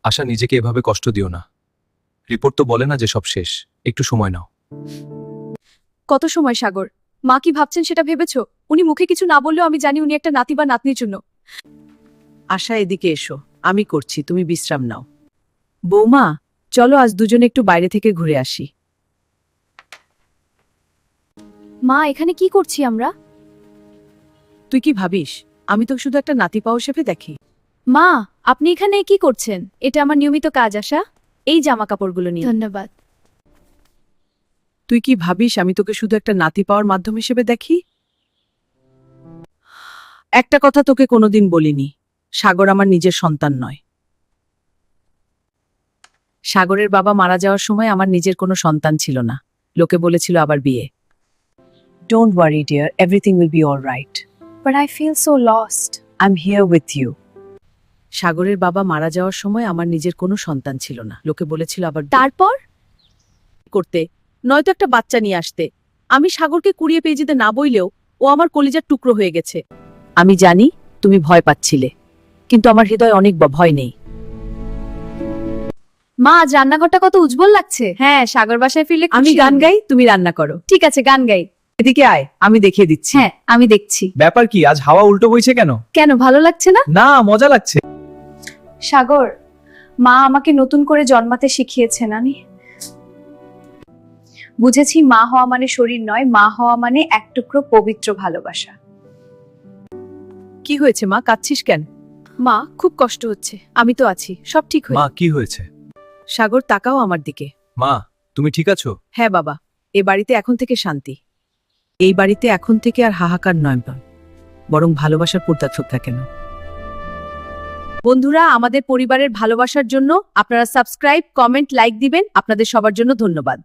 আশা, নিজেকে এভাবে কষ্ট দিও না। রিপোর্ট তো বলে না যে সব শেষ। একটু সময় নাও। কত সময় সাগর? মা কি ভাবছেন সেটা ভেবেছো? উনি মুখে কিছু না বললেও আমি জানি উনি একটা নাতি বা নাতনির জন্য। আশা, এদিকে এসো, আমি করছি, তুমি বিশ্রাম নাও। বৌমা, চলো আজ দুজনে একটু বাইরে থেকে ঘুরে আসি। মা, এখানে কি করছি আমরা? তুই কি ভাবিস আমি তো শুধু একটা নাতি পাও হিসেবে দেখি? মা, আপনি এখানে কি করছেন? এটা আমার নিয়মিত কাজ। আশা, এই জামা কাপড়গুলো নিয়ে। ধন্যবাদ। তুই কি ভাবিস আমি তোকে শুধু একটা নাতি পাওয়ার মাধ্যম হিসেবে দেখি? একটা কথা তোকে কোনোদিন বলিনি, সাগর আমার নিজের সন্তান নয়। সাগরের বাবা মারা যাওয়ার সময় আমার নিজের কোনো সন্তান ছিল না। লোকে বলেছিল আবার বিয়ে। Don't worry dear, everything will be all right. But I feel so lost. I am here with you. সাগরের বাবা মারা যাওয়ার সময় আমার নিজের কোনো সন্তান ছিল না। লোকে বলেছিল আবার তারপর করতে, নয়তো একটা বাচ্চা নিয়ে আসতে। আমি সাগরকে কুড়িয়ে পেয়ে যেতে না বইলেও ও আমার কলিজার টুকরো হয়ে গেছে। আমি জানি তুমি ভয় পাচ্ছিলে, কিন্তু আমার হৃদয়ে অনেক ভয় নেই। মা, আজ রান্নাঘরটা কত উজ্জ্বল লাগছে। হ্যাঁ, সাগর বাসায় ফিরলে আমি গান গাই, তুমি রান্না করো। ঠিক আছে, গান গাই। এদিকে আয়, আমি দেখিয়ে দিচ্ছি। হ্যাঁ, আমি দেখছি। ব্যাপার কি, আজ হাওয়া উল্টো বইছে কেন? কেন, ভালো লাগছে না? না, মজা লাগছে। সাগর, মা আমাকে নতুন করে জন্মাতে শিখিয়েছেন। আমি বুঝেছি মা হওয়া মানে শরীর নয়, মা হওয়া মানে এক টুকরো পবিত্র ভালোবাসা। কি হয়েছে মা, কাঁদছিস কেন? মা, খুব কষ্ট হচ্ছে। আমি তো আছি, সব ঠিক হয়ে মা, কি হয়েছে? সাগর, তাকাও আমার দিকে। মা, তুমি ঠিক আছো? হ্যাঁ বাবা, এ বাড়িতে এখন থেকে শান্তি। এই বাড়িতে এখন থেকে আর হাহাকার নয়, বরং ভালোবাসার পর্দা থাকা কেন। বন্ধুরা, আমাদের পরিবারের ভালোবাসার জন্য আপনারা সাবস্ক্রাইব, কমেন্ট, লাইক দিবেন। আপনাদের সবার জন্য ধন্যবাদ।